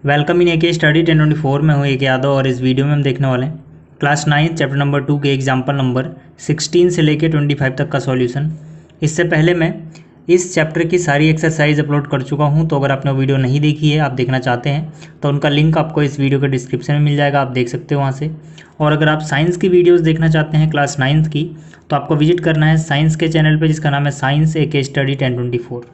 Welcome in AK study 1024 में हूँ AK Yadav और इस वीडियो में हम देखने वाले हैं क्लास 9 चैप्टर नंबर 2 के एग्जाम्पल नंबर 16 से लेके 25 तक का सॉल्यूशन। इससे पहले मैं इस चैप्टर की सारी एक्सरसाइज अपलोड कर चुका हूँ, तो अगर आपने वीडियो नहीं देखी है, आप देखना चाहते हैं तो उनका लिंक आपको इस वीडियो के डिस्क्रिप्शन में मिल जाएगा, आप देख सकते हो वहाँ से। और अगर आप साइंस की वीडियोज़ देखना चाहते हैं क्लास 9 की, तो आपको विजिट करना है साइंस के चैनल पर जिसका नाम है साइंस AK स्टडी 1024।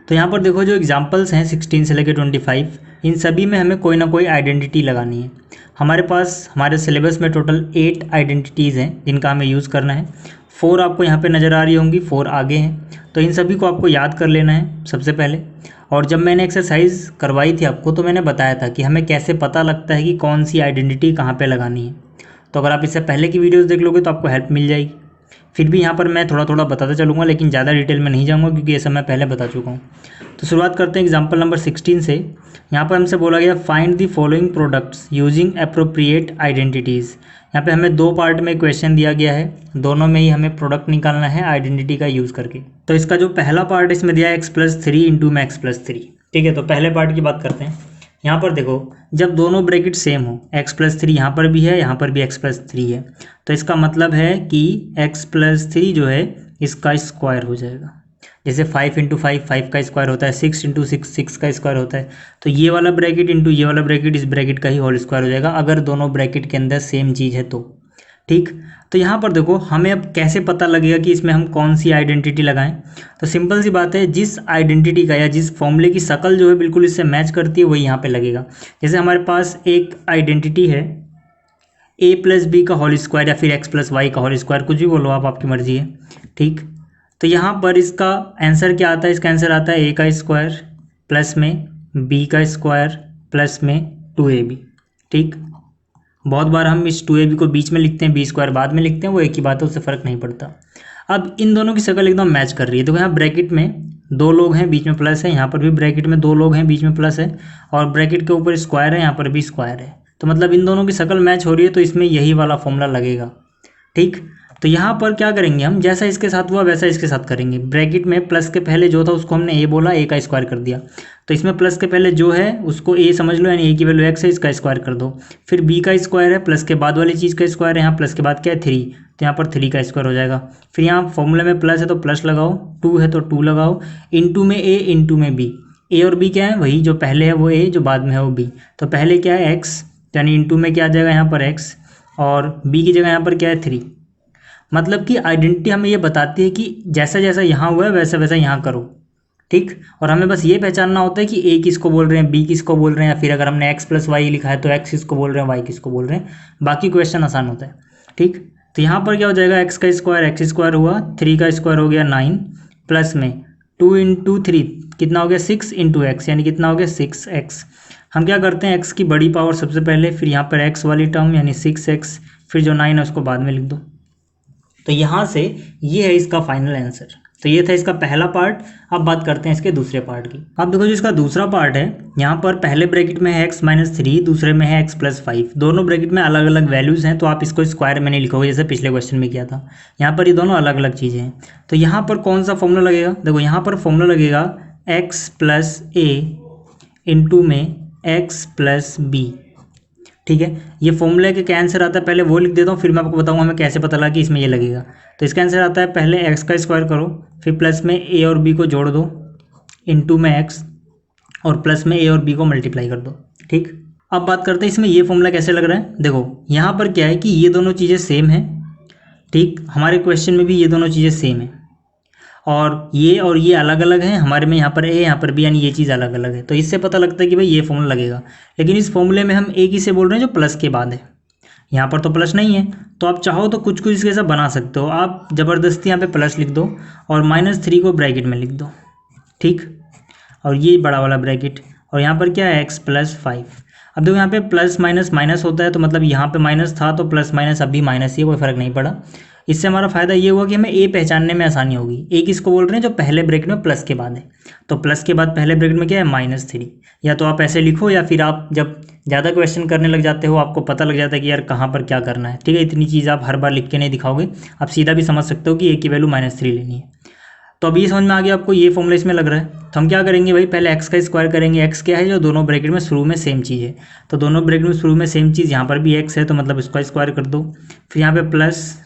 तो यहाँ पर देखो जो एग्जाम्पल्स हैं 16 से लेकर 25, इन सभी में हमें कोई ना कोई आइडेंटिटी लगानी है। हमारे पास हमारे सिलेबस में टोटल 8 आइडेंटिटीज़ हैं जिनका हमें यूज़ करना है। 4 आपको यहाँ पे नज़र आ रही होंगी, 4 आगे हैं, तो इन सभी को आपको याद कर लेना है सबसे पहले। और जब मैंने एक्सरसाइज करवाई थी आपको, तो मैंने बताया था कि हमें कैसे पता लगता है कि कौन सी आइडेंटिटी कहाँ पर लगानी है। तो अगर आप इससे पहले की वीडियोज़ देख लोगे तो आपको हेल्प मिल जाएगी। फिर भी यहाँ पर मैं थोड़ा थोड़ा बताता चलूँगा, लेकिन ज़्यादा डिटेल में नहीं जाऊँगा क्योंकि ये सब मैं पहले बता चुका हूँ। तो शुरुआत करते हैं एग्जाम्पल नंबर 16 से। यहाँ पर हमसे बोला गया find the following products using appropriate identities. यहाँ पे हमें 2 पार्ट में क्वेश्चन दिया गया है, दोनों में ही हमें प्रोडक्ट निकालना है आइडेंटिटी का यूज़ करके। तो इसका जो पहला पार्ट इसमें दिया है x+3 इंटू में x+3। ठीक है, तो पहले पार्ट की बात करते हैं। यहाँ पर देखो, जब दोनों ब्रैकेट सेम हो, x+3 यहाँ पर भी है, यहाँ पर भी x+3 है, तो इसका मतलब है कि x+3 जो है इसका स्क्वायर हो जाएगा। जैसे 5 इंटू 5 का स्क्वायर होता है, 6 इंटू 6 का स्क्वायर होता है, तो ये वाला ब्रैकेट इंटू ये वाला ब्रैकेट इस ब्रैकेट का ही होल स्क्वायर हो जाएगा अगर दोनों ब्रैकेट के अंदर सेम चीज़ है तो। ठीक, तो यहाँ पर देखो हमें अब कैसे पता लगेगा कि इसमें हम कौन सी आइडेंटिटी लगाएं। तो सिंपल सी बात है, जिस आइडेंटिटी का या जिस फॉर्मूले की शक्ल जो है बिल्कुल इससे मैच करती है वही यहाँ पे लगेगा। जैसे हमारे पास एक आइडेंटिटी है a+b का होल स्क्वायर या फिर x+y का होल स्क्वायर, कुछ भी बोलो आप, आपकी मर्जी है। ठीक, तो यहाँ पर इसका आंसर क्या आता है? इसका आंसर आता है a का स्क्वायर प्लस में b का स्क्वायर प्लस में 2ab। ठीक, बहुत बार हम इस 2ab को बीच में लिखते हैं, b स्क्वायर बाद में लिखते हैं, वो एक ही बात है, उससे फ़र्क नहीं पड़ता। अब इन दोनों की शक्ल एकदम मैच कर रही है। तो यहाँ ब्रैकेट में 2 लोग हैं, बीच में प्लस है, यहाँ पर भी ब्रैकेट में 2 लोग हैं, बीच में प्लस है, और ब्रैकेट के ऊपर स्क्वायर है, यहाँ पर भी स्क्वायर है। तो मतलब इन दोनों की शक्ल मैच हो रही है, तो इसमें यही वाला फॉर्मूला लगेगा। ठीक, तो यहाँ पर क्या करेंगे हम, जैसा इसके साथ हुआ वैसा इसके साथ करेंगे। ब्रैकेट में प्लस के पहले जो था उसको हमने a बोला, a का स्क्वायर कर दिया। तो इसमें प्लस के पहले जो है उसको a समझ लो, यानी a की वैल्यू x है, इसका स्क्वायर कर दो। फिर b का स्क्वायर है, प्लस के बाद वाली चीज़ का स्क्वायर है, यहाँ प्लस के बाद क्या है 3, तो यहाँ पर 3 का स्क्वायर हो जाएगा। फिर यहाँ फॉर्मूले में प्लस है तो प्लस लगाओ, 2 है तो 2 लगाओ, इंटू में a इंटू में b। a और b क्या है? वही जो पहले है वो a, जो बाद में है वो b। तो पहले क्या है x, यानी इंटू में क्या आ जाएगा यहाँ पर x, और b की जगह यहाँ पर क्या है 3। मतलब कि आइडेंटिटी हमें ये बताती है कि जैसा जैसा यहाँ हुआ है वैसा वैसा यहाँ करो। ठीक, और हमें बस ये पहचानना होता है कि a किसको बोल रहे हैं, b किसको बोल रहे हैं, या फिर अगर हमने x+y लिखा है तो x किसको बोल रहे हैं, y किसको बोल रहे हैं। बाकी क्वेश्चन आसान होता है। ठीक, तो यहाँ पर क्या हो जाएगा, x का स्क्वायर x स्क्वायर हुआ, 3 का स्क्वायर हो गया 9, प्लस में 2 इंटू 3 कितना हो गया 6 इंटू x, यानी कितना हो गया 6x। हम क्या करते हैं, x की बड़ी पावर सबसे पहले, फिर यहाँ पर x वाली टर्म यानी 6x, फिर जो 9 है उसको बाद में लिख दो। तो यहाँ से ये है इसका फाइनल आंसर। तो ये था इसका पहला पार्ट। अब बात करते हैं इसके दूसरे पार्ट की। अब देखो जो इसका दूसरा पार्ट है, यहाँ पर पहले ब्रैकेट में है x-3, दूसरे में है x+5। दोनों ब्रैकेट में अलग अलग वैल्यूज़ हैं, तो आप इसको स्क्वायर में नहीं लिखोगे जैसे पिछले क्वेश्चन में किया था। यहाँ पर ये दोनों अलग अलग चीज़ें हैं। तो यहाँ पर कौन सा फॉर्मूला लगेगा? देखो यहाँ पर फॉर्मूला लगेगा x+a इंटू में x+b। ठीक है, ये फॉर्मूले के क्या आंसर आता है पहले वो लिख देता हूँ, फिर मैं आपको बताऊँगा हमें कैसे पता लगा कि इसमें ये लगेगा। तो इसका आंसर आता है पहले x का स्क्वायर करो, फिर प्लस में a और b को जोड़ दो, इंटू में x, और प्लस में a और b को मल्टीप्लाई कर दो। ठीक, अब बात करते हैं इसमें ये फॉर्मूला कैसे लग रहा है। देखो यहाँ पर क्या है कि ये दोनों चीज़ें सेम हैं। ठीक, हमारे क्वेश्चन में भी ये दोनों चीज़ें सेम हैं, और ये अलग अलग हैं। हमारे में यहाँ पर a, यहाँ पर b, यानी ये चीज़ अलग अलग है। तो इससे पता लगता है कि भाई ये फॉर्मूला लगेगा। लेकिन इस फॉर्मूले में हम a किसे बोल रहे हैं, जो प्लस के बाद है। यहाँ पर तो प्लस नहीं है, तो आप चाहो तो कुछ कुछ इसके साथ बना सकते हो। आप ज़बरदस्ती यहाँ पे प्लस लिख दो और -3 को ब्रैकेट में लिख दो। ठीक, और ये बड़ा वाला ब्रैकेट, और यहाँ पर क्या है x+5। अब देखो यहाँ पे प्लस माइनस माइनस होता है, तो मतलब यहाँ पे माइनस था तो प्लस माइनस अब भी माइनस ही है, कोई फ़र्क नहीं पड़ा। इससे हमारा फ़ायदा ये हुआ कि हमें a पहचानने में आसानी होगी। a किसको बोल रहे हैं, जो पहले ब्रैकेट में प्लस के बाद है। तो प्लस के बाद पहले ब्रैकेट में क्या है -3। या तो आप ऐसे लिखो, या फिर आप जब ज़्यादा क्वेश्चन करने लग जाते हो आपको पता लग जाता है कि यार कहाँ पर क्या करना है। ठीक है, इतनी चीज़ आप हर बार लिख के नहीं दिखाओगे, आप सीधा भी समझ सकते हो कि a की वैल्यू -3 लेनी है। तो अब ये समझ में आ गया आपको, ये फॉर्मूला इसमें लग रहा है। तो हम क्या करेंगे भाई, पहले एक्स का स्क्वायर करेंगे। एक्स क्या है, जो दोनों ब्रैकेट में शुरू में सेम चीज़ है, तो दोनों ब्रैकेट में शुरू में सेम चीज़, यहाँ पर भी एक्स है तो मतलब इसका स्क्वायर कर दो। फिर यहाँ पे प्लस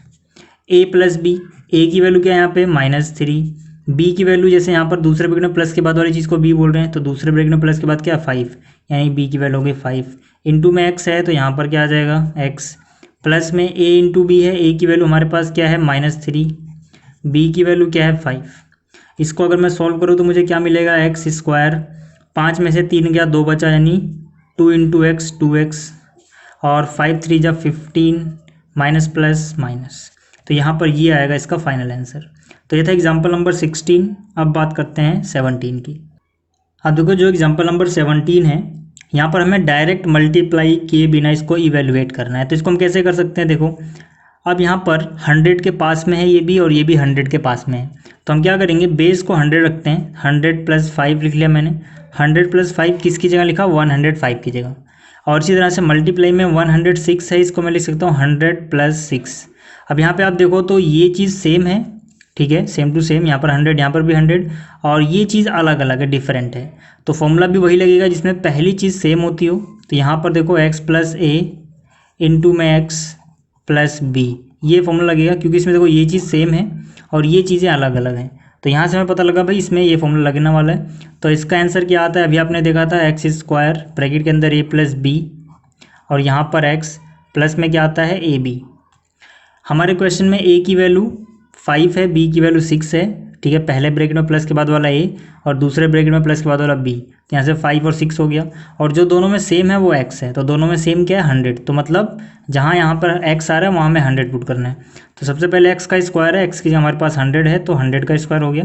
ए प्लस बी, ए की वैल्यू क्या है यहाँ पे -3, बी की वैल्यू जैसे यहाँ पर दूसरे ब्रैकेट में प्लस के बाद वाली चीज़ को बी बोल रहे हैं, तो दूसरे ब्रैकेट में प्लस के बाद क्या 5, यानी बी की वैल्यू होगी 5। इंटू में एक्स है तो यहाँ पर क्या आ जाएगा एक्स, प्लस में ए इंटू बी है, ए की वैल्यू हमारे पास क्या है -3, बी की वैल्यू क्या है 5। इसको अगर मैं सॉल्व करूँ तो मुझे क्या मिलेगा, एक्स स्क्वायर, 5 में से 3 गया 2 बचा, यानी 2 इंटू एक्स 2x, और 5 3 जा 15 माइनस प्लस माइनस, तो यहाँ पर ये आएगा इसका फाइनल आंसर। तो ये था एग्जाम्पल नंबर 16। अब बात करते हैं 17 की। अब देखो जो एग्जाम्पल नंबर 17 है, यहाँ पर हमें डायरेक्ट मल्टीप्लाई किए बिना इसको इवेलुएट करना है। तो इसको हम कैसे कर सकते हैं, देखो अब यहाँ पर 100 के पास में है ये भी, और ये भी 100 के पास में है, तो हम क्या करेंगे, बेस को 100 रखते हैं, 100 + 5 लिख लिया मैंने। 100 + 5 किसकी जगह लिखा, 105 की जगह। और इसी तरह से मल्टीप्लाई में 106 है, इसको मैं लिख सकता हूँ 100 + 6। अब यहाँ पे आप देखो तो ये चीज़ सेम है, ठीक है, सेम टू सेम, यहाँ पर 100 यहाँ पर भी 100, और ये चीज़ अलग अलग है, डिफरेंट है, तो फॉर्मूला भी वही लगेगा जिसमें पहली चीज़ सेम होती हो। तो यहाँ पर देखो x + a इंटू में x + b, ये फॉर्मूला लगेगा, क्योंकि इसमें देखो ये चीज़ सेम है और ये चीज़ें अलग अलग हैं। तो यहाँ से हमें पता लगा भाई इसमें ये फॉर्मूला लगने वाला है। तो इसका आंसर क्या आता है, अभी आपने देखा था x² ब्रैकेट के अंदर a + b, और यहाँ पर x प्लस में क्या आता है ab। हमारे क्वेश्चन में a की वैल्यू 5 है, b की वैल्यू 6 है, ठीक है, पहले ब्रैकेट में प्लस के बाद वाला a और दूसरे ब्रैकेट में प्लस के बाद वाला b, तो यहाँ से 5 और 6 हो गया, और जो दोनों में सेम है वो x है, तो दोनों में सेम क्या है 100, तो मतलब जहाँ यहाँ पर x आ रहा है वहाँ में 100 पुट करना है। तो सबसे पहले x का स्क्वायर है, x की हमारे पास 100 है तो 100 का स्क्वायर हो गया,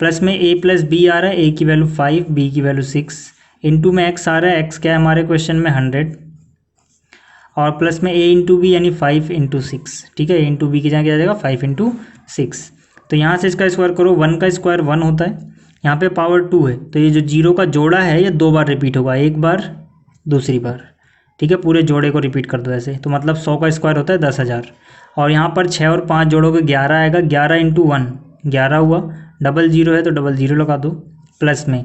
प्लस में a + b आ रहा है, a की वैल्यू 5 b की वैल्यू 6, इंटू में x आ रहा है, x क्या है हमारे क्वेश्चन में 100, और प्लस में a इंटू बी यानी 5 × 6, ठीक है, a इंटू बी की जगह क्या आ जाएगा 5 × 6। तो यहाँ से इसका स्क्वायर करो, 1 का स्क्वायर 1 होता है, यहाँ पे पावर 2 है, तो ये जो 0 का जोड़ा है ये 2 बार रिपीट होगा, एक बार दूसरी बार, ठीक है, पूरे जोड़े को रिपीट कर दो ऐसे, तो मतलब 100 का स्क्वायर होता है 10,000, और यहाँ पर 6 और 5 जोड़ोगे 11 आएगा, 11 × 1 11 हुआ, डबल 0 है तो डबल 0 लगा दो, प्लस में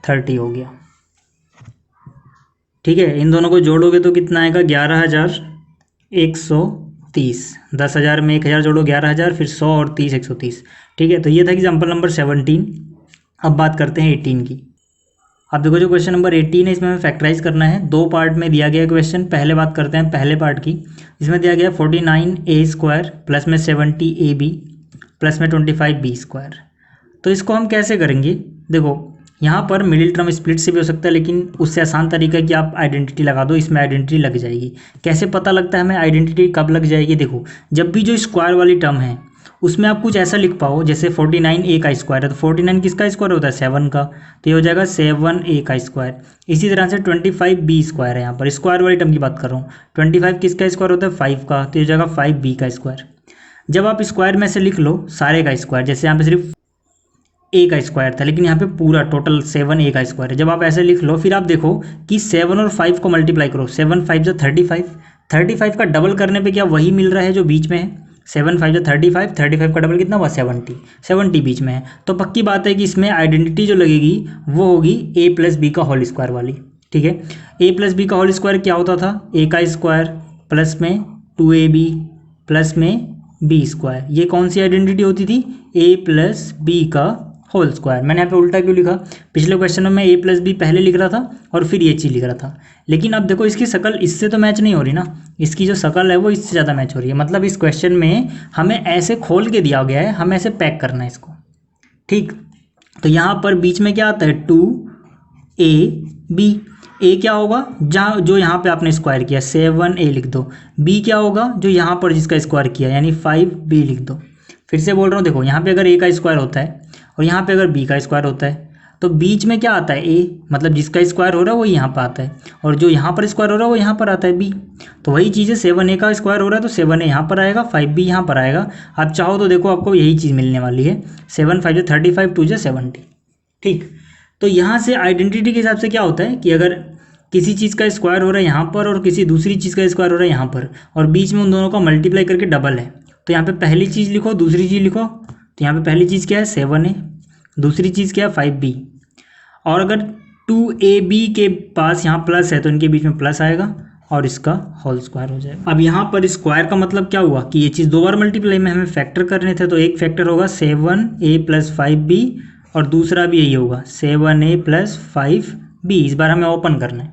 30 हो गया, ठीक है। इन दोनों को जोड़ोगे तो कितना आएगा, 11,130, 10,000 में 1,000 जोड़ो 11,000, फिर 100 और 30 130, ठीक है। तो ये था एग्जाम्पल नंबर 17। अब बात करते हैं 18 की। अब देखो जो क्वेश्चन नंबर 18 है, इसमें हमें फैक्टराइज करना है, 2 पार्ट में दिया गया क्वेश्चन। पहले बात करते हैं पहले पार्ट की, इसमें दिया गया 49a² प्लस में 70ab प्लस में 25b²। तो इसको हम कैसे करेंगे, देखो यहाँ पर मिडिल टर्म स्प्लिट से भी हो सकता है, लेकिन उससे आसान तरीका है कि आप आइडेंटिटी लगा दो, इसमें आइडेंटिटी लग जाएगी। कैसे पता लगता है हमें आइडेंटिटी कब लग जाएगी, देखो जब भी जो स्क्वायर वाली टर्म है उसमें आप कुछ ऐसा लिख पाओ, जैसे 49a का स्क्वायर है तो 49 किसका स्क्वायर होता है 7 का, तो ये हो जाएगा 7a का स्क्वायर। इसी तरह से 25b² है, यहाँ पर स्क्वायर वाली टर्म की बात कर रहा हूँ, 25 किसका स्क्वायर होता है 5 का, तो ये हो जाएगा 5b का स्क्वायर। जब आप स्क्वायर में से लिख लो सारे का स्क्वायर, जैसे यहाँ पे सिर्फ a का स्क्वायर था, लेकिन यहाँ पे पूरा टोटल 7a का स्क्वायर है, जब आप ऐसे लिख लो फिर आप देखो कि 7 और 5 को मल्टीप्लाई करो, 7 5 जो 35, 35 का डबल करने पे क्या वही मिल रहा है जो बीच में है, 7 5 जो 35, 35 का डबल कितना हुआ 70, 70 बीच में है, तो पक्की बात है कि इसमें आइडेंटिटी जो लगेगी वो होगी a + b का होल स्क्वायर वाली, ठीक है। a + b का होल स्क्वायर क्या होता था, a का स्क्वायर प्लस में 2ab प्लस में b², ये कौन सी आइडेंटिटी होती थी, a + b का होल स्क्वायर। मैंने यहाँ पे उल्टा क्यों लिखा, पिछले क्वेश्चन में मैं a + b पहले लिख रहा था और फिर ये चीज़ लिख रहा था, लेकिन अब देखो इसकी शक्ल इससे तो मैच नहीं हो रही ना, इसकी जो शक्ल है वो इससे ज़्यादा मैच हो रही है, मतलब इस क्वेश्चन में हमें ऐसे खोल के दिया गया है, हमें ऐसे पैक करना है इसको, ठीक। तो यहाँ पर बीच में क्या आता है 2ab, a क्या होगा जहाँ जो यहाँ पे आपने स्क्वायर किया 7a लिख दो, b क्या होगा जो यहाँ पर जिसका स्क्वायर किया यानी 5b लिख दो। फिर से बोल रहा हूँ, देखो यहाँ पे अगर a का स्क्वायर होता है और यहाँ पे अगर b का स्क्वायर होता है तो बीच में क्या आता है a, मतलब जिसका स्क्वायर हो रहा है वो यहाँ पर आता है, और जो यहाँ पर स्क्वायर हो रहा है वो यहाँ पर आता है b। तो वही चीज़ है 7a का स्क्वायर हो रहा है तो 7a यहाँ पर आएगा, 5b यहाँ पर आएगा। आप चाहो तो देखो आपको यही चीज़ मिलने वाली है, 7 5 जो 35, 2 जो 70, ठीक। तो यहाँ से आइडेंटिटी के हिसाब से क्या होता है कि अगर किसी चीज़ का स्क्वायर हो रहा है यहाँ पर और किसी दूसरी चीज़ का स्क्वायर हो रहा है यहाँ पर, और बीच में उन दोनों का मल्टीप्लाई करके डबल है, तो यहाँ पे पहली चीज़ लिखो दूसरी चीज़ लिखो। तो यहाँ पे पहली चीज़ क्या है 7a दूसरी चीज़ क्या है 5b, और अगर 2ab के पास यहाँ प्लस है तो इनके बीच में प्लस आएगा और इसका होल स्क्वायर हो जाएगा। अब यहाँ पर स्क्वायर का मतलब क्या हुआ कि ये चीज़ दो बार मल्टीप्लाई में हमें फैक्टर करने थे, तो एक फैक्टर होगा 7a + 5b और दूसरा भी यही होगा 7a + 5b। इस बार हमें ओपन करना है,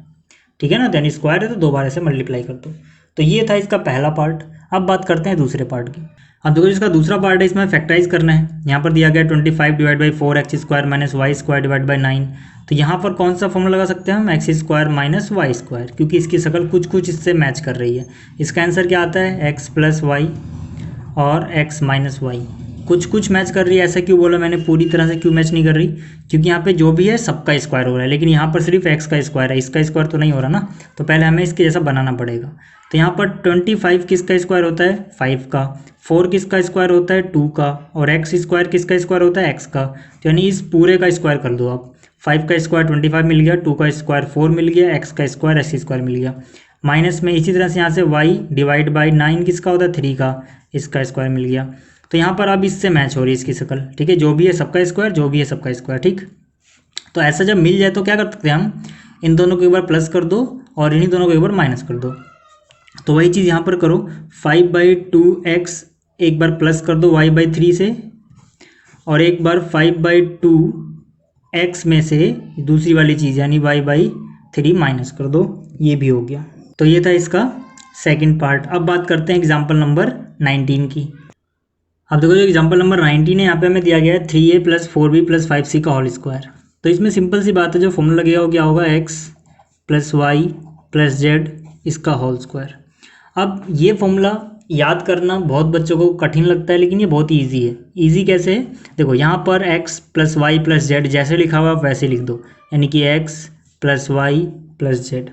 ठीक है ना, तो यानी स्क्वायर है तो दो बार ऐसे मल्टीप्लाई कर दो। तो ये था इसका पहला पार्ट। अब बात करते हैं दूसरे पार्ट की। अब देखो इसका दूसरा पार्ट है, इसमें फैक्टराइज करना है। यहाँ पर दिया गया 25 / 4x² - y² / 9। तो यहाँ पर कौन सा फॉर्मूला लगा सकते हैं हम, x² - y², क्योंकि इसकी शक्ल कुछ कुछ इससे मैच कर रही है। इसका आंसर क्या आता है x + y और x - y, कुछ कुछ मैच कर रही है। ऐसा क्यों बोला मैंने, पूरी तरह से क्यों मैच नहीं कर रही, क्योंकि यहाँ पे जो भी है सबका स्क्वायर हो रहा है, लेकिन यहाँ पर सिर्फ x का स्क्वायर है, इसका स्क्वायर तो नहीं हो रहा ना, तो पहले हमें इसके जैसा बनाना पड़ेगा। तो यहाँ पर 25 किसका स्क्वायर होता है, 5 का, 4 किसका स्क्वायर होता है, 2 का, और x² किसका स्क्वायर होता है, x का। तो यानी इस पूरे का स्क्वायर कर दो आप। 5 का स्क्वायर 25 मिल गया, 2 का स्क्वायर 4 मिल गया, x का स्क्वायर x² मिल गया। माइनस में इसी तरह से यहाँ से y / 9 किसका होता है, 3 का, इसका स्क्वायर मिल गया। तो यहाँ पर अब इससे मैच हो रही है इसकी शक्ल, ठीक है, जो भी है सबका स्क्वायर, जो भी है सबका स्क्वायर, ठीक। तो ऐसा जब मिल जाए तो क्या कर सकते हैं हम, इन दोनों को एक बार प्लस कर दो और इन्हीं दोनों को एक बार माइनस कर दो। तो वही चीज़ यहाँ पर करो, 5/2x एक बार प्लस कर दो y/3 से, और एक बार 5/2x में से दूसरी वाली चीज़ यानी y/3 माइनस कर दो, ये भी हो गया। तो ये था इसका सेकंड पार्ट। अब बात करते हैं एग्जाम्पल नंबर 19 की। अब देखो जो एग्जाम्पल नंबर 19 है, यहाँ पे हमें दिया गया है 3a + 4b + 5c का होल स्क्वायर। तो इसमें सिंपल सी बात है, जो फॉर्मूला लगेगा वो क्या होगा, x + y + z इसका होल स्क्वायर। अब ये फॉर्मूला याद करना बहुत बच्चों को कठिन लगता है, लेकिन ये बहुत ईजी है। ईजी कैसे है, देखो यहाँ पर x + y + z जैसे लिखा हुआ आप वैसे लिख दो, यानी कि x + y + z।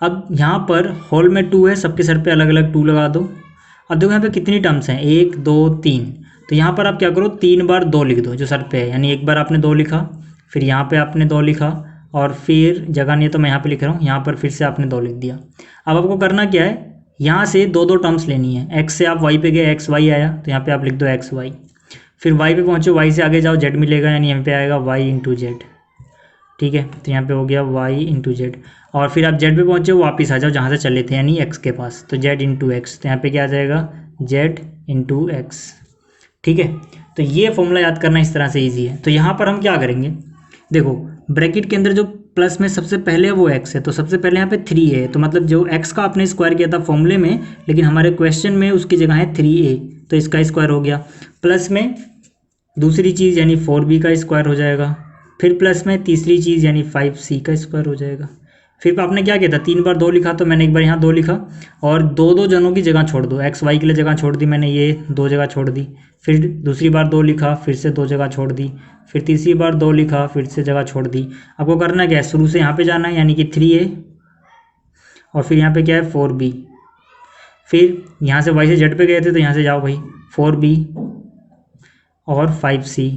अब यहाँ पर होल में 2 है, सबके सर पे अलग अलग 2 लगा दो। अब देखो यहाँ पे कितनी टर्म्स हैं, 1 2 3। तो यहाँ पर आप क्या करो, 3 बार 2 लिख दो जो सर पे है, यानी एक बार आपने 2 लिखा, फिर यहाँ पे आपने 2 लिखा, और फिर जगह नहीं है तो मैं यहाँ पे लिख रहा हूँ, यहाँ पर फिर से आपने 2 लिख दिया। अब आपको करना क्या है, यहाँ से दो टर्म्स लेनी है। x से आप y पे गए, x y आया, तो यहाँ पे आप लिख दो x y। फिर y पे पहुँचो, y से आगे जाओ, z मिलेगा, यानी यहाँ पे आएगा y × z, ठीक है। तो यहाँ पे हो गया y × z, और फिर आप z पे पहुँचे, वापस आ जाओ जहाँ से चले थे, यानी x के पास, तो z × x। तो यहाँ पे क्या आ जाएगा, z × x, ठीक है। तो ये फॉर्मूला याद करना इस तरह से ईजी है। तो यहाँ पर हम क्या करेंगे, देखो ब्रैकेट के अंदर जो प्लस में सबसे पहले वो x है, तो सबसे पहले यहाँ पे 3 है, तो मतलब जो x का आपने स्क्वायर किया था फॉर्मूले में, लेकिन हमारे क्वेश्चन में उसकी जगह है 3a, तो इसका स्क्वायर हो गया। प्लस में दूसरी चीज़ यानी 4b का स्क्वायर हो जाएगा, फिर प्लस में तीसरी चीज़ यानी 5c का स्क्वायर हो जाएगा। फिर आपने क्या किया था, 3 बार 2 लिखा, तो मैंने एक बार यहाँ 2 लिखा, और दो जनों की जगह छोड़ दो, x y के लिए जगह छोड़ दी मैंने, ये 2 जगह छोड़ दी। फिर दूसरी बार 2 लिखा, फिर से 2 जगह छोड़ दी, फिर तीसरी बार 2 लिखा, फिर से जगह छोड़ दी। आपको करना क्या है, शुरू से यहाँ पे जाना है, यानी कि 3a, और फिर यहाँ पे क्या है 4b। फिर यहाँ से y से z पे गए थे, तो यहाँ से जाओ भाई 4b और 5c।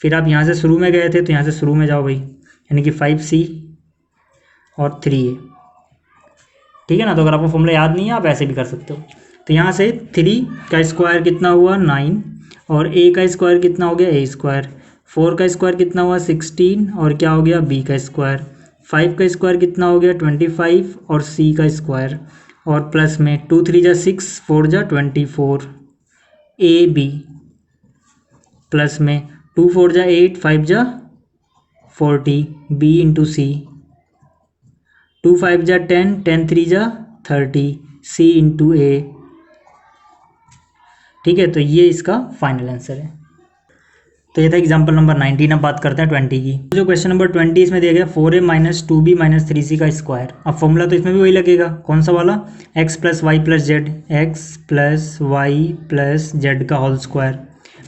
फिर आप यहाँ से शुरू में गए थे, तो यहाँ से शुरू में जाओ भाई, यानी कि 5c और 3a, ठीक है ना। तो अगर आपको फॉर्मूला याद नहीं है आप ऐसे भी कर सकते हो। तो यहाँ से 3 का स्क्वायर कितना हुआ 9, और a का स्क्वायर कितना हो गया a², 4 का स्क्वायर कितना हुआ 16, और क्या हो गया b का स्क्वायर, 5 का स्क्वायर कितना हो गया 25, और c का स्क्वायर, और प्लस में 2 3 = 6, 4 = 24, ab, प्लस में 2 4 = 8, 5 = 40, b × c, 2 5 = 10, 10 3 = 30, c × a, ठीक है। तो ये इसका फाइनल आंसर है। तो ये था एग्जांपल नंबर 19। अब बात करते हैं 20 की। जो क्वेश्चन नंबर 20 इसमें दिया गया 4a - 2b - 3c का स्क्वायर। अब फॉर्मूला तो इसमें भी वही लगेगा, कौन सा वाला, x + y + z, x + y + z का होल स्क्वायर,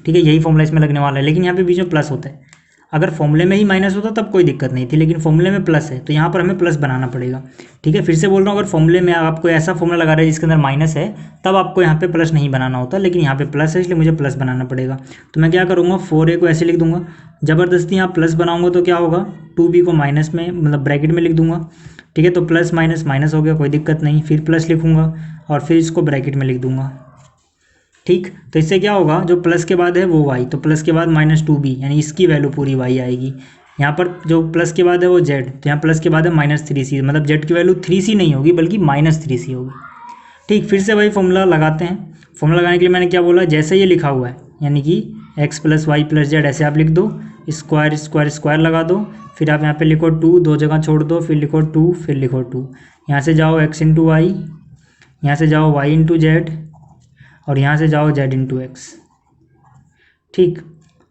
ठीक है। यही फॉर्मूला इसमें लगने वाला है, लेकिन यहाँ पे बीच में प्लस होता है। अगर फॉर्मूले में ही माइनस होता तब कोई दिक्कत नहीं थी, लेकिन फॉर्मूले में प्लस है, तो यहाँ पर हमें प्लस बनाना पड़ेगा, ठीक है। फिर से बोल रहा हूँ, अगर फॉर्मूले में आपको ऐसा फॉर्मूला लगा रहा है जिसके अंदर माइनस है, तब आपको यहाँ पे प्लस नहीं बनाना होता, लेकिन यहाँ पे प्लस है इसलिए मुझे प्लस बनाना पड़ेगा। तो मैं क्या करूँगा, 4a को ऐसे लिख दूंगा, ज़बरदस्ती यहाँ प्लस बनाऊँगा तो क्या होगा, 2b को माइनस में मतलब ब्रैकेट में लिख दूंगा, ठीक है। तो प्लस माइनस माइनस हो गया, कोई दिक्कत नहीं। फिर प्लस लिखूँगा और फिर इसको ब्रैकेट में लिख दूँगा, ठीक। तो इससे क्या होगा, जो प्लस के बाद है वो वाई, तो प्लस के बाद -2b यानी इसकी वैल्यू पूरी वाई आएगी। यहाँ पर जो प्लस के बाद है वो जेड, तो यहाँ प्लस के बाद है -3c, मतलब जेड की वैल्यू 3c नहीं होगी बल्कि -3c होगी। ठीक, फिर से वही फॉर्मूला लगाते हैं। फॉर्मूला लगाने के लिए मैंने क्या बोला, जैसे ये लिखा हुआ है यानी कि x + y + z ऐसे आप लिख दो, स्क्वायर स्क्वायर स्क्वायर लगा दो, फिर आप यहाँ पे लिखो 2, 2 जगह छोड़ दो, फिर लिखो 2, फिर लिखो 2, यहाँ से जाओ x × y, यहाँ से जाओ y × z और यहाँ से जाओ z × x। ठीक,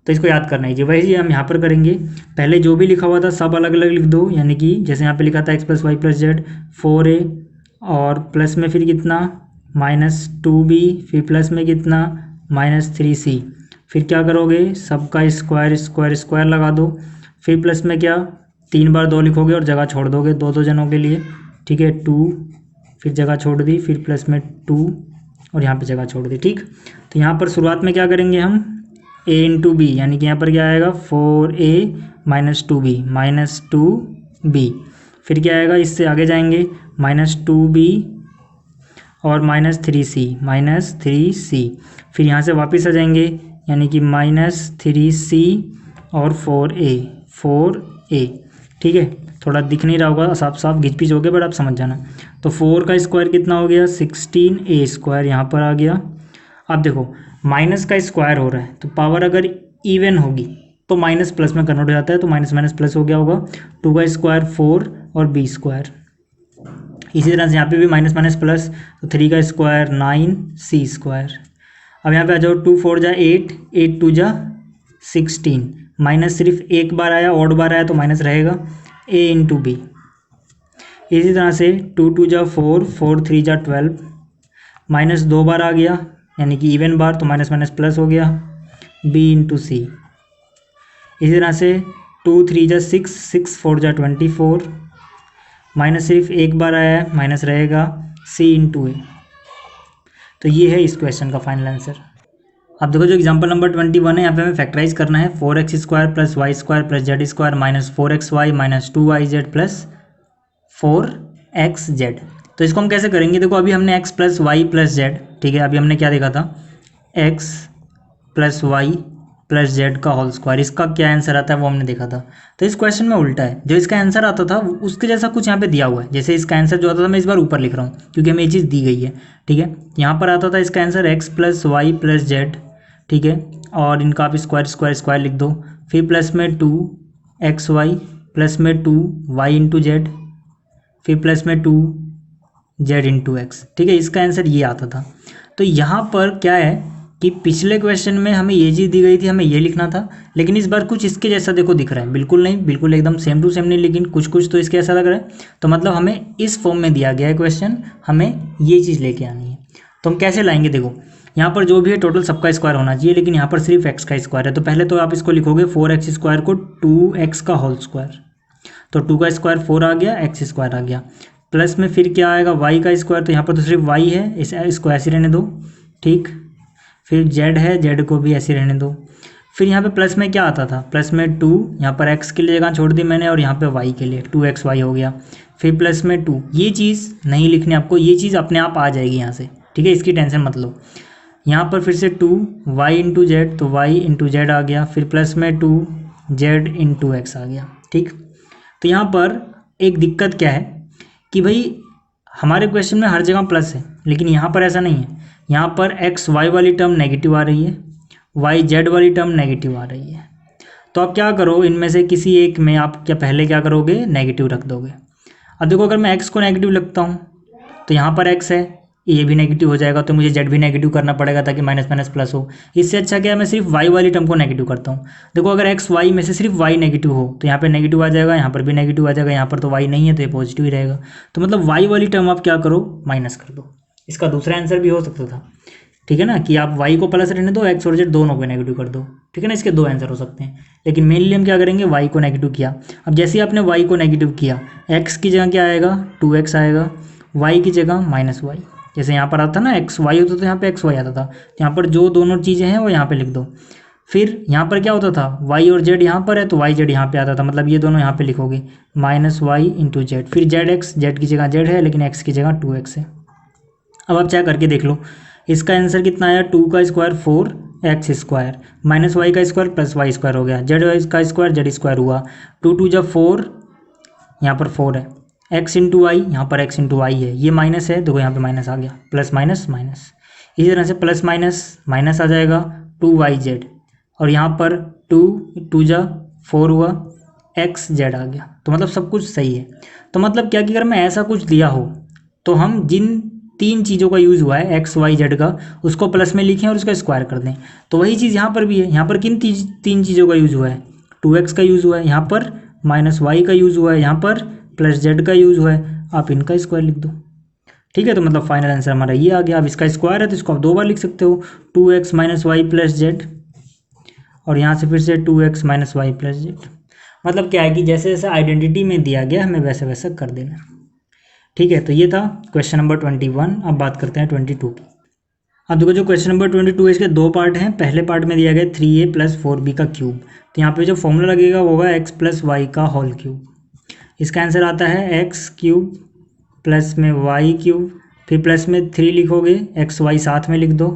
तो इसको याद करना है जी, वही हम यहाँ पर करेंगे। पहले जो भी लिखा हुआ था सब अलग अलग लिख दो, यानी कि जैसे यहाँ पे लिखा था x + y + z 4a और प्लस में फिर कितना -2b, फिर प्लस में कितना -3c, फिर क्या करोगे सबका स्क्वायर स्क्वायर स्क्वायर लगा दो, फिर प्लस में क्या 3 बार 2 लिखोगे और जगह छोड़ दोगे 2 जनों के लिए। ठीक है, 2 फिर जगह छोड़ दी, फिर प्लस में 2 और यहाँ पे जगह छोड़ दी। ठीक, तो यहाँ पर शुरुआत में क्या करेंगे हम a × b, यानी कि यहाँ पर क्या आएगा 4a - 2b -2b, फिर क्या आएगा इससे आगे जाएंगे -2b और -3c, फिर यहाँ से वापस आ जाएंगे यानी कि -3c और 4a। ठीक है, थोड़ा दिख नहीं रहा होगा साफ साफ, घिच पिच हो गया बट आप समझ जाना। तो 4 का स्क्वायर कितना हो गया 16a² यहाँ पर आ गया। अब देखो माइनस का स्क्वायर हो रहा है तो पावर अगर इवन होगी तो माइनस प्लस में कन्वर्ट हो जाता है, तो माइनस माइनस प्लस हो गया होगा। 2 का स्क्वायर 4 और b²। इसी तरह से यहाँ पे भी माइनस माइनस प्लस, तो 3 का स्क्वायर 9c²। अब यहाँ पे आ जाओ 2 4 जा 8, 8 2 जा 16, माइनस सिर्फ एक बार आया, ऑड बार आया तो माइनस रहेगा a × b। इसी तरह से 2 2 जा 4, 4 3 जा 12, माइनस 2 बार आ गया यानी कि इवन बार, तो माइनस माइनस प्लस हो गया b × c। इसी तरह से 2 3 जा 6, 6 4 जा 24, माइनस सिर्फ एक बार आया है माइनस रहेगा c × a। तो ये है इस क्वेश्चन का फाइनल आंसर। अब देखो जो एग्जांपल नंबर 21 है, यहाँ पे हमें फैक्टराइज करना है 4x² + y² + z² - 4xy - 2yz + 4xz। तो इसको हम कैसे करेंगे, देखो अभी हमने x + y + z, ठीक है, अभी हमने क्या देखा था x + y + z का होल स्क्वायर, इसका क्या आंसर आता है वो हमने देखा था। तो इस क्वेश्चन में उल्टा है, जो इसका आंसर आता था उसके जैसा कुछ यहाँ पे दिया हुआ है। जैसे इसका आंसर जो आता था मैं इस बार ऊपर लिख रहा हूँ क्योंकि हमें ये चीज़ दी गई है। ठीक है, यहाँ पर आता था इसका आंसर x + y + z, ठीक है, और इनका आप स्क्वायर स्क्वायर स्क्वायर लिख दो, फिर प्लस में 2xy प्लस में 2y × z, फिर प्लस में 2z × x। ठीक है, इसका आंसर ये आता था। तो यहाँ पर क्या है कि पिछले क्वेश्चन में हमें ये चीज़ दी गई थी, हमें ये लिखना था, लेकिन इस बार कुछ इसके जैसा देखो दिख रहा है, बिल्कुल नहीं, बिल्कुल एकदम सेम टू सेम नहीं, लेकिन कुछ कुछ तो इसके ऐसा लग रहा है। तो मतलब हमें इस फॉर्म में दिया गया है क्वेश्चन, हमें ये चीज़ लेके आनी है। तो हम कैसे लाएंगे, देखो यहाँ पर जो भी है टोटल सबका स्क्वायर होना चाहिए, लेकिन यहाँ पर सिर्फ x का स्क्वायर है। तो पहले तो आप इसको लिखोगे 4x² को 2x का होल स्क्वायर, तो 2 का स्क्वायर 4 आ गया, x² आ गया, प्लस में फिर क्या आएगा y का स्क्वायर, तो यहाँ पर तो सिर्फ y है, इसको ऐसे रहने दो। ठीक, फिर z है, z को भी ऐसे रहने दो। फिर यहाँ पे प्लस में क्या आता था, प्लस में 2, यहाँ पर x के लिए जगह छोड़ दी मैंने और यहाँ पे y के लिए 2xy हो गया, फिर प्लस में 2। ये चीज़ नहीं लिखनी आपको, ये चीज़ अपने आप आ जाएगी यहाँ से, ठीक है, इसकी टेंशन मत लो। यहाँ पर फिर से 2y × z, तो y × z आ गया, फिर प्लस में 2z × x आ गया। ठीक, तो यहाँ पर एक दिक्कत क्या है कि भाई हमारे क्वेश्चन में हर जगह प्लस है, लेकिन यहाँ पर ऐसा नहीं है। यहाँ पर x y वाली टर्म नेगेटिव आ रही है, y z वाली टर्म नेगेटिव आ रही है। तो आप क्या करो, इनमें से किसी एक में आप क्या पहले क्या करोगे, नेगेटिव रख दोगे। अब देखो अगर मैं x को नेगेटिव लगता हूँ तो यहाँ पर x है, ये भी नेगेटिव हो जाएगा, तो मुझे z भी नेगेटिव करना पड़ेगा ताकि माइनस माइनस प्लस हो। इससे अच्छा क्या है, मैं सिर्फ y वाली टर्म को नेगेटिव करता हूँ। देखो अगर x y में से सिर्फ y नेगेटिव हो तो यहाँ पे नेगेटिव आ जाएगा, यहाँ पर भी नेगेटिव आ जाएगा, यहाँ पर तो y नहीं है तो ये पॉजिटिव ही रहेगा। तो मतलब y वाली टर्म आप क्या करो, माइनस कर दो। इसका दूसरा आंसर भी हो सकता था, ठीक है ना, कि आप y को प्लस रहने दो, x और z दोनों को नेगेटिव कर दो, ठीक है ना। इसके दो आंसर हो सकते हैं, लेकिन मेनली हम क्या करेंगे, y को नेगेटिव किया। अब जैसे ही आपने y को नेगेटिव किया, x की जगह क्या आएगा, 2x आएगा, y की जगह -y। जैसे यहाँ पर आता ना x y होता तो यहाँ पे x y आता था, तो यहाँ पर जो दोनों चीज़ें हैं वो यहाँ पे लिख दो। फिर यहाँ पर क्या होता था, y और z यहाँ पर है तो y z यहाँ पे आता था, मतलब ये दोनों यहाँ पे लिखोगे -y × z। फिर z की जगह z है लेकिन x की जगह 2x है। अब आप क्या करके देख लो, इसका आंसर कितना आया, 2 का स्क्वायर 4x² माइनस वाई का स्क्वायर प्लस वाई स्क्वायर हो गया, जेड का स्क्वायर जेड स्क्वायर हुआ, 2 2 जा 4, यहाँ पर 4 है, x इंटू वाई, यहाँ पर x इंटू वाई है, ये माइनस है, देखो यहाँ पे माइनस आ गया, प्लस माइनस माइनस, इसी तरह से प्लस माइनस माइनस आ जाएगा 2yz, और यहाँ पर 2 2 जा 4 हुआ, xz आ गया। तो मतलब सब कुछ सही है। तो मतलब क्या कि अगर मैं ऐसा कुछ दिया हो तो हम जिन 3 चीज़ों का यूज़ हुआ है x y z का, उसको प्लस में लिखें और उसका स्क्वायर कर दें। तो वही चीज़ यहाँ पर भी है। यहाँ पर किन 3 चीज़ों का यूज़ हुआ है, 2x का यूज़ हुआ है, यहाँ पर माइनस वाई का यूज़ हुआ है, यहाँ पर प्लस जेड का यूज़ हुआ है, आप इनका स्क्वायर लिख दो। ठीक है, तो मतलब फाइनल आंसर हमारा ये आ गया। अब इसका स्क्वायर है तो इसको आप 2 बार लिख सकते हो, 2x minus Y plus Z, और यहाँ से फिर से 2x minus Y plus Z. मतलब क्या है कि जैसे जैसे आइडेंटिटी में दिया गया हमें वैसे वैसा कर देना। ठीक है, तो ये था क्वेश्चन नंबर 21। अब बात करते हैं 22 की। अब देखो जो क्वेश्चन नंबर 22 है इसके 2 पार्ट हैं। पहले पार्ट में दिया गया 3a प्लस 4b का क्यूब, तो यहाँ पे जो फॉर्मूला लगेगा वो होगा x प्लस वाई का होल क्यूब। इसका आंसर आता है x क्यूब प्लस में वाई क्यूब, फिर प्लस में 3 लिखोगे, एक्स वाई साथ में लिख दो,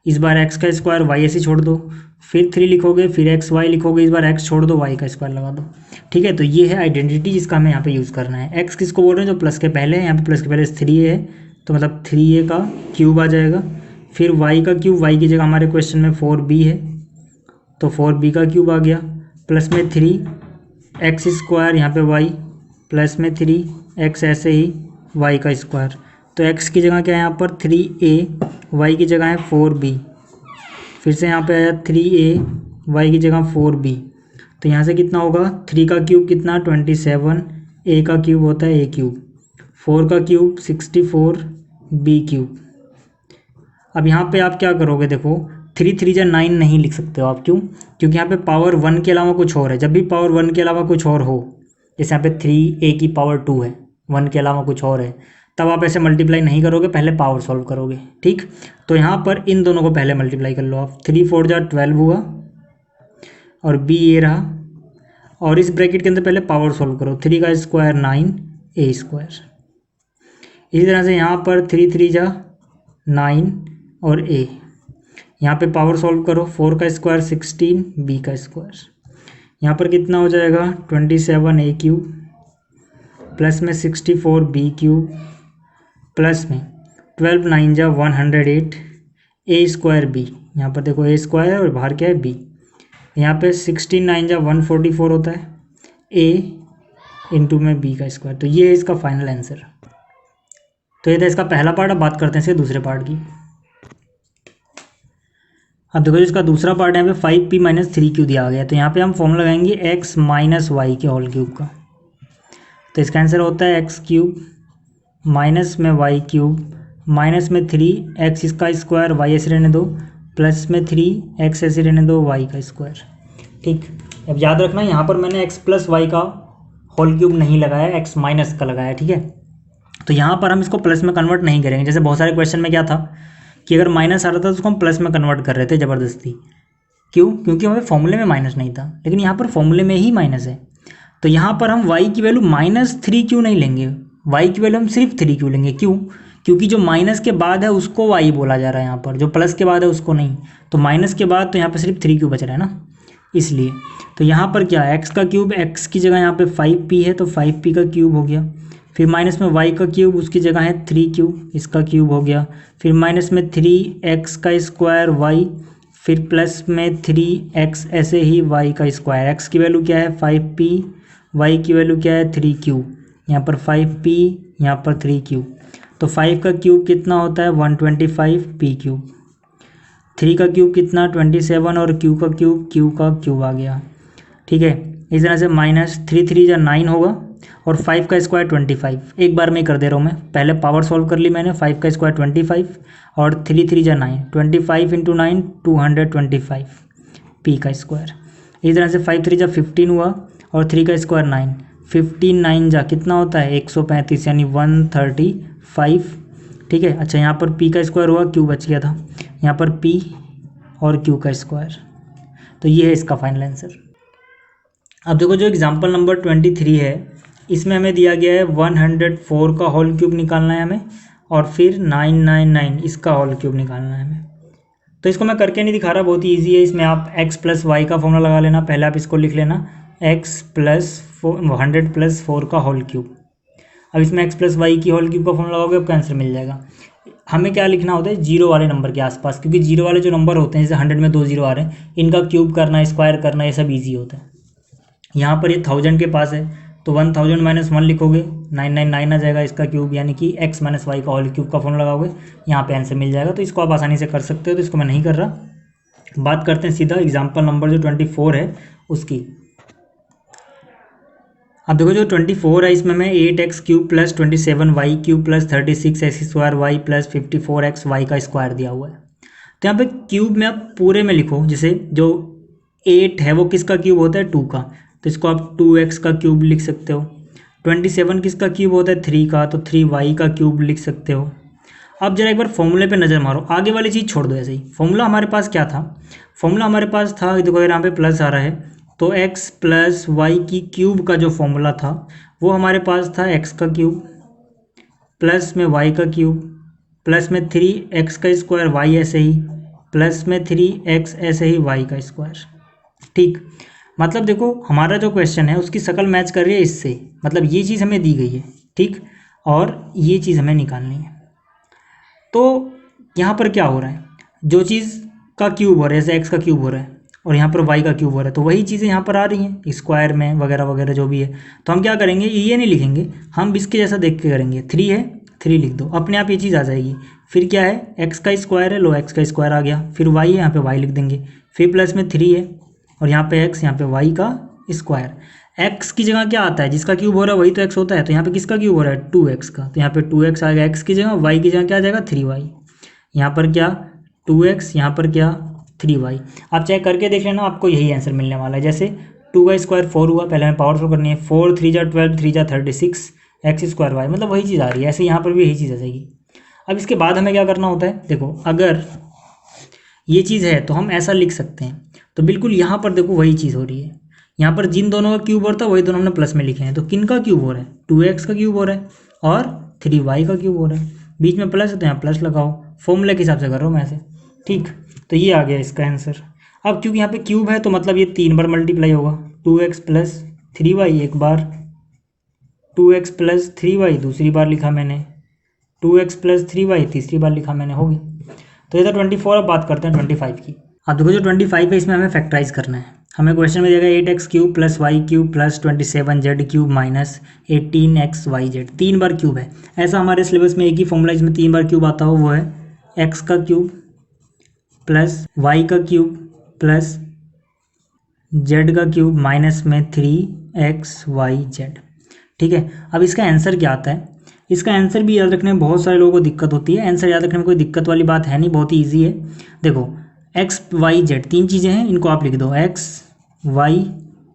इस बार x का स्क्वायर वाई ऐसे छोड़ दो, फिर 3 लिखोगे, फिर एक्स वाई लिखोगे, इस बार x छोड़ दो, y का स्क्वायर लगा दो। ठीक है, तो ये है आइडेंटिटी जिसका हमें यहाँ पे यूज़ करना है। x किसको बोल रहे हैं, जो प्लस के पहले है, यहाँ पे प्लस के पहले 3a है, तो मतलब 3a का क्यूब आ जाएगा। फिर y का क्यूब, y की जगह हमारे क्वेश्चन में 4b है, तो 4b का क्यूब आ गया, प्लस में 3x स्क्वायर, यहाँ पे y, प्लस में 3x ऐसे ही y का स्क्वायर। तो x की जगह क्या है यहाँ पर 3a, y की जगह है 4b, फिर से यहाँ पे आया 3a, y की जगह 4b, तो यहाँ से कितना होगा, 3 का क्यूब कितना 27, a का क्यूब होता है a क्यूब, 4 का क्यूब 64, b क्यूब। अब यहाँ पे आप क्या करोगे, देखो 3 3 जा 9 नहीं लिख सकते हो आप, क्यों, क्योंकि यहाँ पे पावर 1 के अलावा कुछ और है। जब भी पावर 1 के अलावा कुछ और हो, जैसे यहाँ पे 3a की पावर 2 है, 1 के अलावा कुछ और है, तब आप ऐसे मल्टीप्लाई नहीं करोगे, पहले पावर सॉल्व करोगे। ठीक, तो यहाँ पर इन दोनों को पहले मल्टीप्लाई कर लो आप, 3 4 जा 12 हुआ, और b ये रहा, और इस ब्रैकेट के अंदर पहले पावर सॉल्व करो, 3 का स्क्वायर 9 a स्क्वायर। इसी तरह से यहाँ पर 3 3 जा 9 और a, यहाँ पे पावर सॉल्व करो, 4 का स्क्वायर 16, b का स्क्वायर, यहाँ पर कितना हो जाएगा 27 a क्यूब, प्लस में 64 b क्यूब, प्लस में 12 9 जा 108 a स्क्वायर b, यहाँ पर देखो a स्क्वायर है और बाहर क्या है b, यहाँ पे 16 9 जा 144 होता है a इंटू में b का स्क्वायर। तो ये है इसका फाइनल आंसर। तो ये था इसका पहला पार्ट। अब बात करते हैं इसके दूसरे पार्ट की। अब देखो इसका दूसरा पार्ट है, यहाँ पे 5p माइनस 3q दिया गया है, तो यहाँ पे हम फॉर्मूला लगाएंगे x माइनस वाई के होल क्यूब का। तो इसका आंसर होता है x क्यूब माइनस में वाई क्यूब माइनस में 3x इसका स्क्वायर, वाई ऐसे रहने दो, प्लस में 3x ऐसे रहने दो, वाई का स्क्वायर। ठीक, अब याद रखना यहाँ पर मैंने x प्लस वाई का होल क्यूब नहीं लगाया, x माइनस का लगाया। ठीक है, तो यहाँ पर हम इसको प्लस में कन्वर्ट नहीं करेंगे। जैसे बहुत सारे क्वेश्चन में क्या था कि अगर माइनस आ रहा था तो उसको हम प्लस में कन्वर्ट कर रहे थे ज़बरदस्ती। क्यों, क्योंकि हमें फॉर्मूले में माइनस नहीं था, लेकिन यहाँ पर फॉर्मूले में ही माइनस है। तो यहाँ पर हम y की वैल्यू -3 क्यों नहीं लेंगे, y की वैल्यू हम सिर्फ 3 क्यों लेंगे। क्यों, क्योंकि जो माइनस के बाद है उसको y बोला जा रहा है यहाँ पर, जो प्लस के बाद है उसको नहीं। तो माइनस के बाद तो यहाँ पर सिर्फ 3 क्यों बच रहा है ना, इसलिए। तो यहाँ पर क्या है, x का क्यूब, x की जगह यहाँ पे 5p है तो 5p का क्यूब हो गया, फिर माइनस में y का क्यूब, उसकी जगह है 3 क्यूब, इसका क्यूब हो गया, फिर माइनस में 3x का स्क्वायर y, फिर प्लस में 3x ऐसे ही y का स्क्वायर। x की वैल्यू क्या है 5p, y की वैल्यू क्या है 3q, यहाँ पर 5p, यहाँ पर 3q। तो 5 का क्यूब कितना होता है 125p क्यूब, 3 का क्यूब कितना 27, और q का क्यूब आ गया। ठीक है, इस तरह से माइनस 3 3 जा 9 होगा, और 5 का स्क्वायर 25। एक बार में कर दे रहा हूँ मैं, पहले पावर सॉल्व कर ली मैंने, 5 का स्क्वायर 25 और 3 3 जा 9, 25 इंटू 9 225 p का स्क्वायर। इस तरह से 5 3 जा 15 हुआ, और 3 का स्क्वायर 9, 15 9 जा कितना होता है 135 यानी 135। ठीक है, अच्छा यहाँ पर p का स्क्वायर हुआ, q बच गया था, यहाँ पर p और q का स्क्वायर। तो ये है इसका फाइनल आंसर। अब देखो जो एग्जाम्पल नंबर 23 है, इसमें हमें दिया गया है 104 का होल क्यूब निकालना है हमें, और फिर 999 इसका होल क्यूब निकालना है हमें। तो इसको मैं करके नहीं दिखा रहा, बहुत ही ईजी है। इसमें आप x प्लस वाई का फॉर्मूला लगा लेना। पहले आप इसको लिख लेना x प्लस 100 प्लस 4 का होल क्यूब। अब इसमें x प्लस वाई की होल क्यूब का फॉर्मूला लगाओगे आपका आंसर मिल जाएगा। हमें क्या लिखना होता है, जीरो वाले नंबर के आसपास, क्योंकि जीरो वाले जो नंबर होते हैं जैसे 100 में 2 जीरो आ रहे हैं, इनका क्यूब करना, स्क्वायर करना, ये सब ईजी होता है। यहाँ पर ये 1000 के पास है तो 1000 माइनस 1 लिखोगे, 999 आ जाएगा इसका क्यूब, यानी कि x माइनस वाई का होल क्यूब का फॉर्मूला लगाओगे, यहाँ पे आंसर मिल जाएगा। तो इसको आप आसानी से कर सकते हो, तो इसको मैं नहीं कर रहा। बात करते हैं सीधा एग्जाम्पल नंबर जो 24 है उसकी। अब देखो जो 24 है इसमें मैं 8x cube plus 27y cube plus 36x square y plus 54x y का स्क्वायर दिया हुआ है। तो यहाँ पे क्यूब में आप पूरे में लिखो, जैसे जो 8 है वो किसका क्यूब होता है, 2 का, तो इसको आप 2x का क्यूब लिख सकते हो। 27 किसका क्यूब होता है, 3 का, तो 3y का क्यूब लिख सकते हो। अब जरा एक बार फॉर्मूले पे नज़र मारो, आगे वाली चीज़ छोड़ दो ऐसे ही। फॉर्मूला हमारे पास क्या था, फॉर्मूला हमारे पास था, देखो यहाँ पे प्लस आ रहा है, तो x प्लस वाई की क्यूब का जो फॉर्मूला था वो हमारे पास था x का क्यूब प्लस में y का क्यूब प्लस में 3x का स्क्वायर y ऐसे ही प्लस में 3x ऐसे ही y का स्क्वायर। ठीक, मतलब देखो हमारा जो क्वेश्चन है उसकी शक्ल मैच कर रही है इससे, मतलब ये चीज़ हमें दी गई है, ठीक, और ये चीज़ हमें निकालनी है। तो यहाँ पर क्या हो रहा है, जो चीज़ का क्यूब हो रहा है, जैसे x का क्यूब हो रहा है और यहाँ पर y का क्यूब हो रहा है, तो वही चीज़ें यहाँ पर आ रही हैं स्क्वायर में वगैरह वगैरह जो भी है। तो हम क्या करेंगे, ये नहीं लिखेंगे, हम इसके जैसा देख के करेंगे। 3 है, 3 लिख दो, अपने आप ये चीज़ आ जाएगी। फिर क्या है, x का स्क्वायर है, लो x का स्क्वायर आ गया, फिर y है, यहाँ पे y लिख देंगे, फिर प्लस में 3 है और यहाँ पे x, यहाँ पे y का स्क्वायर। x की जगह क्या आता है, जिसका क्यूब हो रहा है वही तो x होता है, तो यहाँ पे किसका क्यूब हो रहा है, 2x का, तो यहाँ पे 2x आ गया x की जगह, y की जगह क्या आ जाएगा 3y, यहाँ पर क्या 2x, यहाँ पर क्या 3y। आप चेक करके देख लेना, आपको यही आंसर मिलने वाला है। जैसे 2 का स्क्वायर 4 हुआ, पहले हमें पावर 4 करनी है, 4 3 जा 12 3 जा 36 x स्क्वायर वाई, मतलब वही चीज़ आ रही है। ऐसे यहाँ पर भी यही चीज़ आ जाएगी। अब इसके बाद हमें क्या करना होता है, देखो अगर ये चीज़ है तो हम ऐसा लिख सकते हैं, तो बिल्कुल यहाँ पर देखो वही चीज़ हो रही है। यहाँ पर जिन दोनों का क्यूब हो रहा था वही दोनों हमने प्लस में लिखे हैं, तो किन का क्यूब हो रहा है, 2x का क्यूब हो रहा है और 3y का क्यूब हो रहा है, बीच में प्लस है तो यहाँ प्लस लगाओ, फॉर्मूले के हिसाब से कर रहा हूँ मैं ऐसे, ठीक। तो ये आ गया इसका आंसर। अब क्योंकि यहाँ पे क्यूब है तो मतलब ये 3 बार मल्टीप्लाई होगा, 2x प्लस 3y एक बार, 2x प्लस 3y दूसरी बार लिखा मैंने, 2x प्लस 3y तीसरी बार लिखा मैंने, होगी। तो ये था 24। अब बात करते हैं 25 की। अब देखो जो 25 है इसमें हमें फैक्टराइज करना है। हमें क्वेश्चन में देगा 8x cube plus y cube plus 27z cube minus 18xyz, 3 बार क्यूब है। ऐसा हमारे सिलेबस में एक ही फॉर्मूला इसमें 3 बार क्यूब आता हो, वो है x का क्यूब प्लस वाई का क्यूब प्लस z का क्यूब माइनस में 3xyz, ठीक है। अब इसका आंसर क्या आता है, इसका आंसर भी याद रखने में बहुत सारे लोगों को दिक्कत होती है। आंसर याद रखने में कोई दिक्कत वाली बात है नहीं, बहुत ही ईजी है। देखो x y z 3 चीज़ें हैं, इनको आप लिख दो x y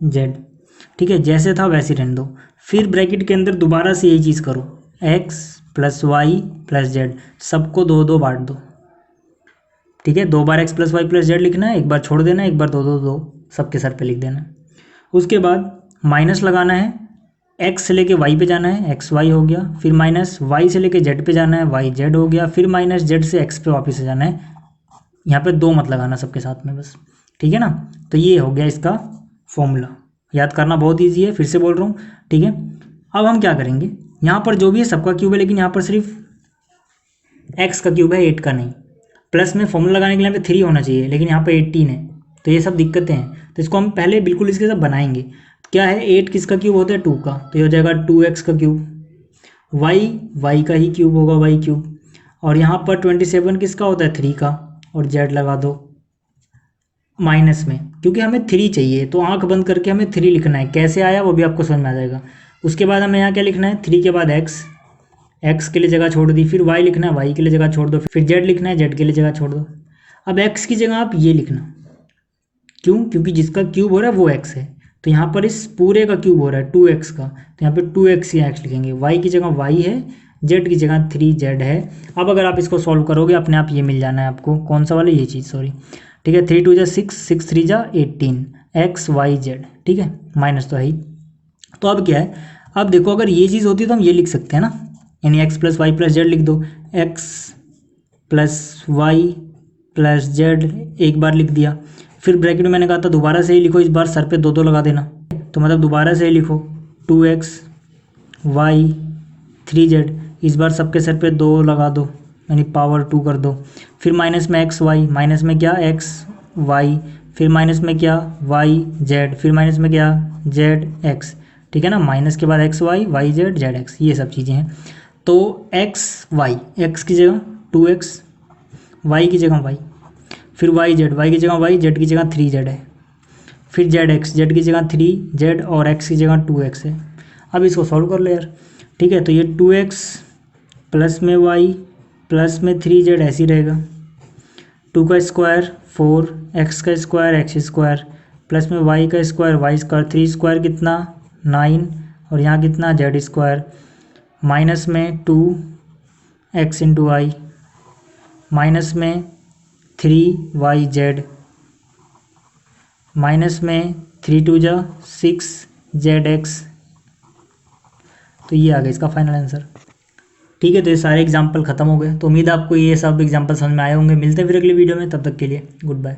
z, ठीक है, जैसे था वैसे रहने दो। फिर ब्रैकेट के अंदर दोबारा से यही चीज़ करो, x plus y plus z, सबको 2 बांट दो, ठीक है। 2 बार x plus y plus z लिखना है, एक बार छोड़ देना है, एक बार 2 सबके सर पे लिख देना। उसके बाद माइनस लगाना है, x से लेके y पे जाना है, एक्स वाई हो गया, फिर माइनस y से लेके z पे जाना है, y z हो गया, फिर माइनस z से x पे वापस जाना है। यहाँ पे 2 मत लगाना सबके साथ में बस, ठीक है ना। तो ये हो गया इसका फॉर्मूला, याद करना बहुत ईजी है, फिर से बोल रहा हूँ, ठीक है। अब हम क्या करेंगे, यहाँ पर जो भी है सबका क्यूब है, लेकिन यहाँ पर सिर्फ x का क्यूब है, 8 का नहीं। प्लस में फॉर्मूला लगाने के लिए यहाँ पे 3 होना चाहिए, लेकिन यहाँ पे 18 है, तो ये सब दिक्कतें हैं। तो इसको हम पहले बिल्कुल इसके साथ बनाएंगे। क्या है, 8 किसका क्यूब होता है, 2 का, तो ये हो जाएगा 2x का क्यूब, y का ही क्यूब होगा, y क्यूब, और यहाँ पर 27 किसका होता है, 3 का, और z लगा दो माइनस में, क्योंकि हमें 3 चाहिए, तो आंख बंद करके हमें 3 लिखना है। कैसे आया वो भी आपको समझ में आ जाएगा। उसके बाद हमें यहाँ क्या लिखना है, 3 के बाद x के लिए जगह छोड़ दी, फिर y लिखना है, y के लिए जगह छोड़ दो, फिर z लिखना है, z के लिए जगह छोड़ दो। अब x की जगह आप ये लिखना, क्यों, क्योंकि जिसका क्यूब हो रहा है वो x है, तो यहाँ पर इस पूरे का क्यूब हो रहा है 2x का, तो यहाँ पे 2x या x लिखेंगे। y की जगह y है, z की जगह 3z है। अब अगर आप इसको सॉल्व करोगे अपने आप ये मिल जाना है आपको, कौन सा वाला, ये चीज़, सॉरी, ठीक है। 3 2 जा 6, 6 3 जा 18 xyz, ठीक है, माइनस तो है ही। तो अब क्या है, अब देखो अगर ये चीज़ होती है तो हम ये लिख सकते हैं ना, यानी x plus y plus z लिख दो। X plus y plus z एक बार लिख दिया। फिर ब्रैकेट में मैंने कहा था दोबारा से ही लिखो, इस बार सर पे दो दो लगा देना, तो मतलब दोबारा से ही लिखो 2x वाई 3z, इस बार सबके सर पे दो लगा दो यानी पावर 2 कर दो। फिर माइनस में एक्स वाई, माइनस में क्या एक्स वाई, फिर माइनस में क्या वाई जेड, फिर माइनस में क्या जेड एक्स, ठीक है ना। माइनस के बाद x y z z x, ये सब चीज़ें हैं। तो एक्स वाई, एक्स की जगह 2x, वाई की जगह वाई, फिर वाई की जगह वाई, जेड की जगह 3z है, फिर जेड एक्स, जेड की जगह 3z और एक्स की जगह 2x है। अब इसको सॉल्व कर लो यार, ठीक है। तो ये 2x प्लस में वाई प्लस में 3z ऐसे ही रहेगा, 2 का स्क्वायर 4, एक्स का स्क्वायर एक्स स्क्वायर, प्लस में वाई का स्क्वायर वाई स्क्वायर, 3 स्क्वायर कितना 9 और यहाँ कितना जेड स्क्वायर, माइनस में 2x इंटू वाई, माइनस में 3yz, माइनस में 3 2 जा 6zx। तो ये आ गया इसका फाइनल आंसर, ठीक है। तो ये सारे एग्जाम्पल खत्म हो गए। तो उम्मीद है आपको ये सब एग्जाम्पल समझ में आए होंगे। मिलते हैं फिर अगली वीडियो में, तब तक के लिए गुड बाय।